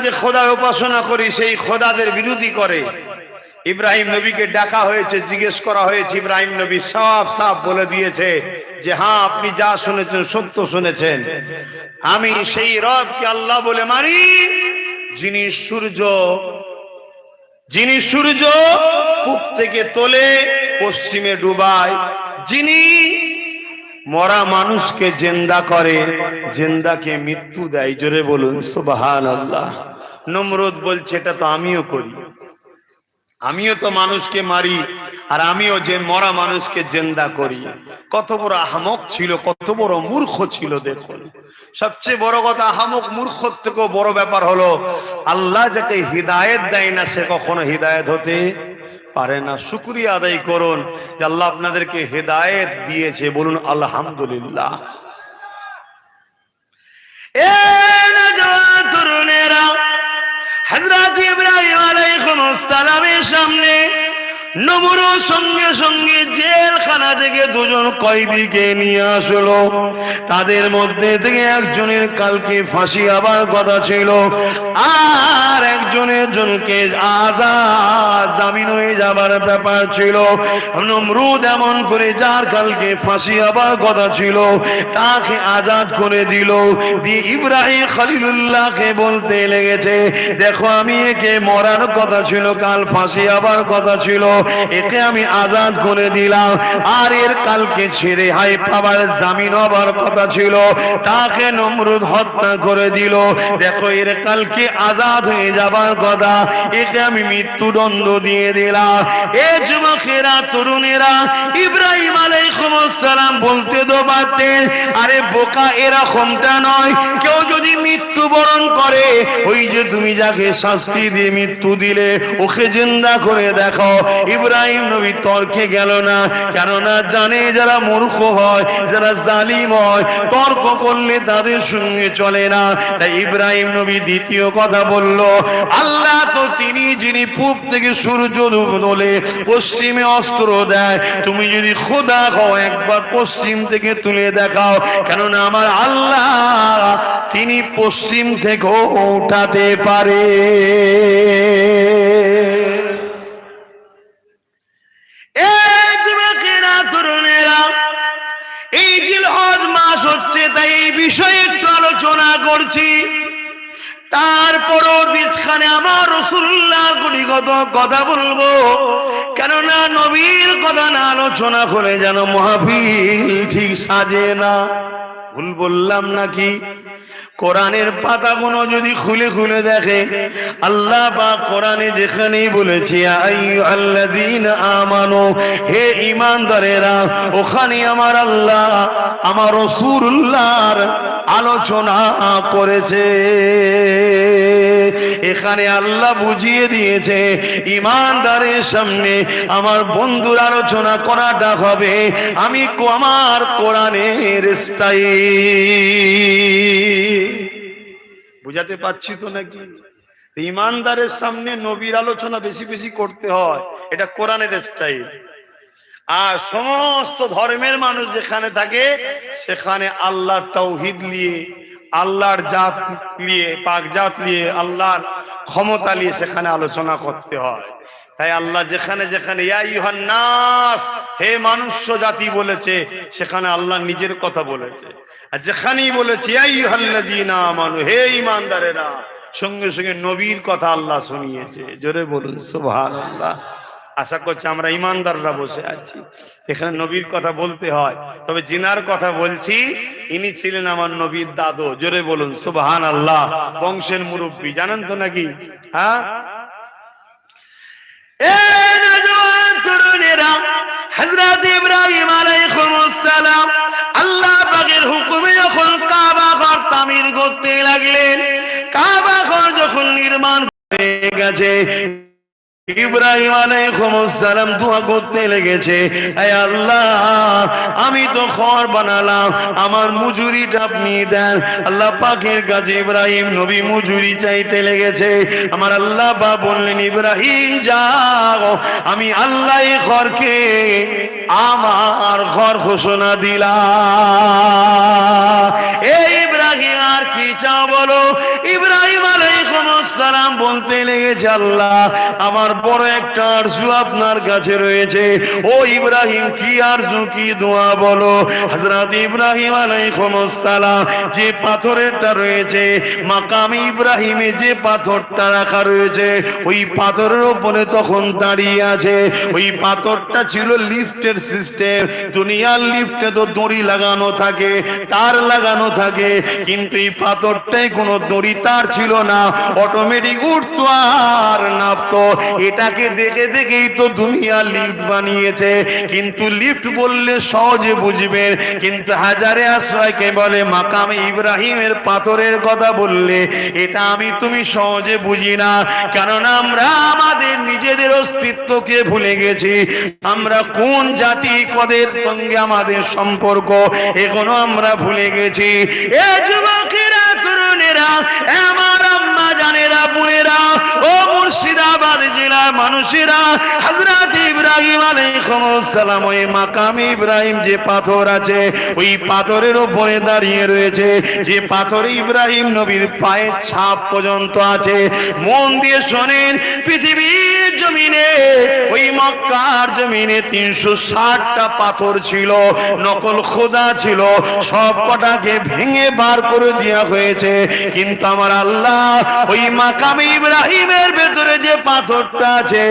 যে খোদার উপাসনা করি সেই খোদাদের বিরোধী করে। ইব্রাহিম নবীকে ডাকা হয়েছে, জিজ্ঞেস করা হয়েছে, ইব্রাহিম নবী সাফ সাফ বলে দিয়েছে যে হ্যাঁ, আপনি যা শুনেছেন সত্য শুনেছেন, আমি সেই রবকে আল্লাহ বলে মানি যিনি সূর্য পূব থেকে তোলে পশ্চিমে ডুবায়, যিনি মরা মানুষকে জিন্দা করে, জিন্দাকে মৃত্যু দেয়। জোরে বলুন সুবহানাল্লাহ। নমরুদ বলছে এটা তো আমিও করি, আমিও তো মানুষকে মারি, আর আমিও যে মরা মানুষকে জিন্দা করি। কত বড় আহমক ছিল, কত বড় মূর্খ ছিল দেখুন। সবচেয়ে বড় কথা, আহমক মূর্খর থেকেও বড় ব্যাপার হলো আল্লাহ যাকে হিদায়েত দেয় না সে কখনো হিদায়েত হতে পারে না। শুকরিয়া আদায় করুন যে আল্লাহ আপনাদেরকে হিদায়েত দিয়েছে, বলুন আলহামদুলিল্লাহ। এ নওজওয়ান তরুণেরা, হযরত ইব্রাহিম আলাইহিস সালামের সামনে নমরুদ সঙ্গে সঙ্গে জেলখানা থেকে দুজন কয়েদিকে নিয়ে আসলো। তাদের মধ্যে থেকে একজনের কালকে ফাঁসি হবার কথা ছিল, আর একজনকে আজাদ জামিন হয়ে যাবার ব্যাপার ছিল। নমরুদ এমন করে যার কালকে ফাঁসি হবার কথা ছিল তাকে আজাদ করে দিল। দিয়ে ইব্রাহিম খলিলুল্লাহকে বলতে লেগেছে, দেখো আমি একে মরার কথা ছিল, কাল ফাঁসি হবার কথা ছিল, একে আমি আজাদ করে দিলাম। আর এর কালকে ছেড়ে হাই পাবার জামিন হবার কথা ছিল, তাকে নমরুদ হত্যা করে দিল। দেখো এর কালকে আজাদ হয়ে যাবার কথা, একে আমি মৃত্যুদণ্ড দিয়ে দিলাম। এ যুবকেরা, তরুণেরা, ইব্রাহিম আলাইহিস সালাম বলতে তো পারতেন, আরে বোকা, এরকমটা নয়। কেউ যদি মৃত্যুবরণ করে, ওই যে তুমি যাকে শাস্তি দিয়ে মৃত্যু দিলে ওকে জিন্দা করে দেখো। ইব্রাহিম নবী তর্কে গেল না, কেননা জানে যারা মূর্খ হয়, যারা জালিম হয়, তর্ক করলে তাদের সঙ্গে চলে না। তাই ইব্রাহিম নবী দ্বিতীয় কথা বলল, আল্লাহ তো তিনি যিনি পূব থেকে সূর্য তোলে পশ্চিমে অস্ত্র দেয়, তুমি যদি খোদা হও একবার পশ্চিম থেকে তুলে দেখাও, কেননা আমার আল্লাহ তিনি পশ্চিম থেকেও উঠাতে পারে। এই জিলহজ মাস হচ্ছে, তাই এই বিষয়ে একটু আলোচনা করছি। তারপরও বিছখানে আমার রাসূলুল্লাহ গুণগত কথা বলবো, কেননা নবীর কথা না আলোচনা করে যেন মাহফিল ঠিক সাজে না। ভুল বললাম নাকি? কোরআনের পাতাগুলো যদি খুলে খুলে দেখে, আল্লাহ পাক কোরআনে যেখানেই বলেছে আইয়ুহাল্লাযীনা আমানু, হে ঈমানদারেরা, ওখানে আমার আল্লাহ আমার রাসূলুল্লাহর আলোচনা করেছে। এখানে আল্লাহ বুঝিয়ে দিয়েছে ঈমানদারের সামনে আমার বন্ধুর আলোচনা করাটা হবে আমি আমার কোরআনের স্টাইল। বুঝাতে পারছি তো নাকি? ঈমানদারের সামনে নবীর আলোচনা বেশি বেশি করতে হয়, এটা কোরআনের স্টাইল। আর সমস্ত ধর্মের মানুষ যেখানে থাকে সেখানে আল্লাহর তাওহীদ নিয়ে, আল্লাহর জাত নিয়ে, পাক জাত নিয়ে, আল্লাহর ক্ষমতা নিয়ে সেখানে আলোচনা করতে হয়। তাই আল্লাহ যেখানে যেখানে ইয়া আইয়ুহান নাস, হে মনুষ্য জাতি বলেছে, সেখানে আল্লাহ নিজের কথা বলেছে। আর যেখানেই বলেছে ইয়া আইয়ুহাল্লাযীনা আমানু, হে ঈমানদারেরা, সঙ্গে সঙ্গে নবীর কথা আল্লাহ শুনিয়েছে। জোরে বলুন সুবহানাল্লাহ। আশা করছি আমরা ঈমানদাররা বসে আছি, এখানে নবীর কথা বলতে হয়। তবে জিনার কথা বলছি, ইনি ছিলেন আমার নবীর দাদু। জোরে বলুন সুবহানাল্লাহ। বংশের মুরব্বী, জানেন তো নাকি? হ্যাঁ, হযরত ইব্রাহিম আলাইহিস সালাম আল্লাহ পাকের হুকুমে যখন কাবা ঘর তামির করতে লাগলেন, কাবা ঘর যখন নির্মাণ হয়ে গেছে, ইব্রাহিম আলাইহিস সালাম দোয়া করতে লেগেছে, হে আল্লাহ, আমি তো ঘর বানালাম, আমার মজুরিটা আপনি দেন। আল্লাহ পাকের কাছে ইব্রাহিম নবী মজুরি চাইতে লেগেছে। আমার আল্লাহ পাক বললেন, ইব্রাহিম যাও, আমি আল্লাহ এই ঘরকে আমার ঘর ঘোষণা দিলাম। এই ইব্রাহিম আর কি চাও বলো? ইব্রাহিম আলাইহিস সালাম বলতে লেগেছে, আল্লাহ আমার বড় একটা আরজু আপনার কাছে রয়েছে। ও ইব্রাহিম, কি আরজু, কি দোয়া বলো। হযরত ইব্রাহিম আলাইহিস সালাম যে পাথরেরটা রয়েছে মাকাম ইব্রাহিমে, যে পাথরটা রাখা রয়েছে ওই পাথরের উপরে তখন দাঁড়িয়ে আছে। ওই পাথরটা ছিল লিফটের সিস্টেম। দুনিয়ার লিফটে তো দড়ি লাগানো থাকে, তার লাগানো থাকে, কিন্তু এই পাথরটাই কোনো দড়ি তার ছিল না, অটোমেটিক উঠতো আর নামতো। এটাকে দেখে দেখেই তো দুনিয়া লিফট বানিয়েছে। কিন্তু লিফট বললে সহজে বুঝবেন, কিন্তু হাজারে আশ্রয়কে বলে মাকাম ইব্রাহিমের পাথরের কথা বললে এটা আমি তুমি সহজে বুঝি না। কারণ আমরা আমাদের নিজেদের অস্তিত্বকে ভুলে গেছি। আমরা কোন জাতি, কদের সঙ্গে আমাদের সম্পর্ক এখনো আমরা ভুলে গেছি। এ যুবকেরা, তরুণেরা, আমার আম্মা জানেরা, বোনেরা, ও মুর্শিদাবাদ জেলার মানুষেরা, হযরত ইব্রাহিম আলাইহিস সালাম ওই মাকাম ইব্রাহিম যে পাথর আছে ওই পাথরের উপরে দাঁড়িয়ে রয়েছে। যে পাথরে ইব্রাহিম নবীর পায়ের ছাপ পর্যন্ত আছে। মন দিয়ে শোনেন, পৃথিবীর জমিনে ওই মক্কার জমিনে 360টা পাথর ছিল, নকল খোদা ছিল, সব কটাকে ভেঙে বার করে দেওয়া হয়েছে। কিন্তু আমার আল্লাহ ওই মাকাম ইব্রাহিমের ভেতরে যে পাথরটা আছে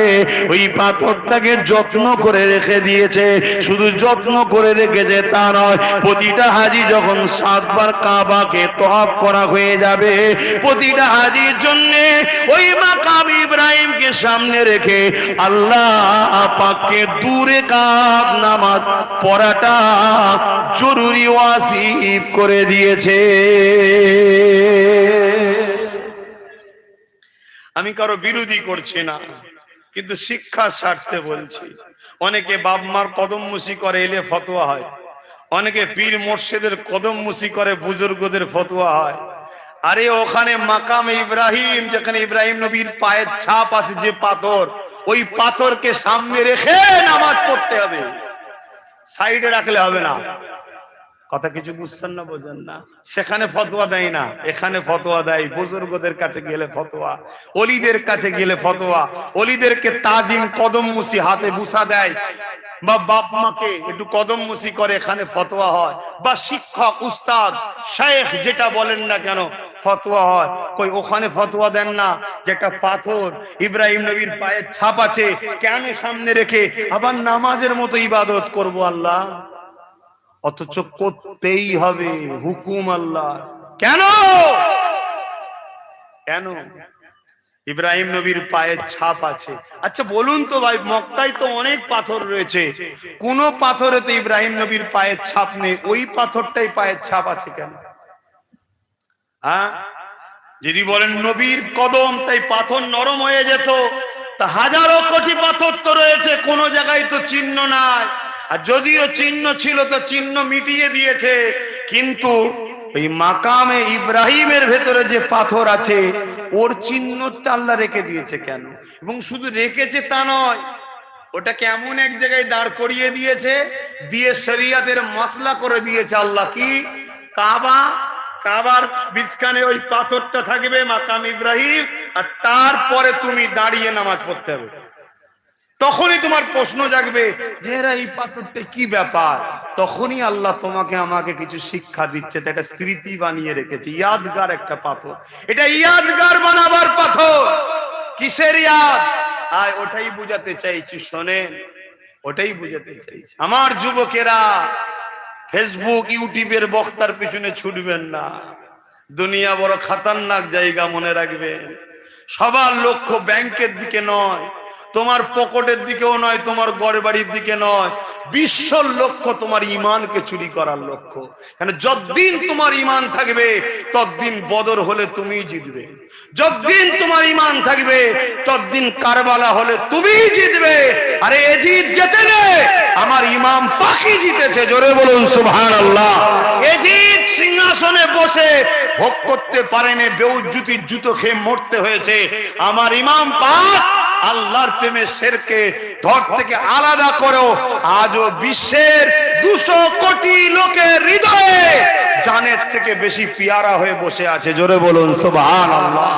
ওই পাথরটাকে যত্ন করে রেখে দিয়েছে। শুধু যত্ন করে রেখেছে তা নয়, প্রতিটা হাজি যখন 7 বার কাবাকে তওয়াফ করা হয়ে যাবে, প্রতিটা হাজির জন্য ওই মাকাম ইব্রাহিমকে সামনে রেখে আল্লাহ পাককে দূরে কাব নামাজ পড়াটা জরুরি ওয়াজিব করে দিয়েছে। আমি কারো বিরোধী করছি না, কিন্তু শিক্ষার স্বার্থে বলছি। অনেকে বাপ মার কদম মুসি করে এলে ফতোয়া হয়, অনেকে পীর মোর্শেদের কদম মুসি করে বুজুর্গদের ফতোয়া হয়। আরে ওখানে মাকাম ইব্রাহিম, যেখানে ইব্রাহিম নবীর পায়ের ছাপ আছে, যে পাথর, ওই পাথরকে সামনে রেখে নামাজ পড়তে হবে, সাইডে রাখলে হবে না। কথা কিছু বুঝছেন না, বোঝেন না? সেখানে ফতোয়া দেয় না, এখানে ফতোয়া দেয়। বুজুর্গদের কাছে গেলে ফতোয়া, অলিদের কাছে গেলে ফতোয়া, অলিদেরকে তাজিম কদম মুসি হাতে বুসা দেয়, বা বাপ মাকে একটু কদম মুসি করে, এখানে ফতোয়া হয়। বা শিক্ষক, উস্তাদ, শেখ যেটা বলেন না কেন ফতোয়া হয়। কই ওখানে ফতোয়া দেন না যেটা পাথর ইব্রাহিম নবীর পায়ের ছাপ আছে, কেন সামনে রেখে আবার নামাজের মতো ইবাদত করব আল্লাহ? অথচ করতেই হবে, হুকুম আল্লাহ। কেন? কেন? ইব্রাহিম নবীর পায়ের ছাপ আছে। আচ্ছা বলুন তো ভাই, মক্কায় তো অনেক পাথর রয়েছে, কোন পাথরে তো ইব্রাহিম নবীর পায়ের ছাপ নেই, ওই পাথরটাই পায়ের ছাপ আছে কেন? হ্যাঁ, যদি বলেন নবীর কদম তাই পাথর নরম হয়ে যেত, তা হাজারো কোটি পাথর তো রয়েছে, কোন জায়গায় তো চিহ্ন নাই। আর যদিও চিহ্ন ছিল তো চিহ্ন মিটিয়ে দিয়েছে। কিন্তু ওই মাকামে ইব্রাহিমের ভেতরে যে পাথর আছে ওর চিহ্নটা আল্লাহ রেখে দিয়েছে কেন? এবং শুধু রেখেছে তা নয়, ওটাকে এমন এক জায়গায় দাঁড় করিয়ে দিয়েছে, দিয়ে শরিয়াতের মাসলা করে দিয়েছে আল্লাহ। কি? কাবা, কাবার বিছখানে ওই পাথরটা থাকবে মাকাম ইব্রাহিম, আর তারপরে তুমি দাঁড়িয়ে নামাজ পড়তে হবে। তখনই তোমার প্রশ্ন জাগবে যে এরা এই পাথরটা কি ব্যাপার। তখনই আল্লাহ তোমাকে আমাকে কিছু শিক্ষা দিচ্ছে। এটা স্মৃতি বানিয়ে রেখেছে, ইয়াদগার একটা পাথর। এটা ইয়াদগার বানাবার পাথর। কিসের ইয়াদ? আয় ওটাই বুঝাতে চাইছি, শোনেন, ওটাই বুঝাতে চাইছি। আমার যুবকেরা, ফেসবুক ইউটিউবের বক্তার পিছনে ছুটবেন না। দুনিয়া বড় খতরনাক জায়গা, মনে রাখবেন। সবার লক্ষ্য ব্যাংকের দিকে নয়, তোমার পকেটের দিকেও নয়, তোমার গড় বাড়ির দিকে নয়। বিশ্বর লক্ষ্য তোমার ইমানকে চুরি করার লক্ষ্য। কেন? যতদিন তোমার ইমান থাকবে ততদিন বদর হলে তুমি জিতবে, যতদিন তোমার ইমান থাকবে ততদিন কারবালা হলে তুমি জিতবে। আরে এজিদ জেতে নে, আমার ইমাম পাকি জিতেছে। জোরে বলুন সুবহানাল্লাহ। এজিদ সিংহাসনে বসে ভোগ করতে পারেনি, বেউজ্জুতির জুতো খেয়ে মরতে হয়েছে। আমার ইমাম পাক আল্লাহর প্রেমে শেরকে ধর থেকে আলাদা করো। আজও বিশ্বের 200 কোটি লোকের হৃদয়ে জানের থেকে বেশি পিয়ারা হয়ে বসে আছে। জোরে বলুন সুবহানাল্লাহ।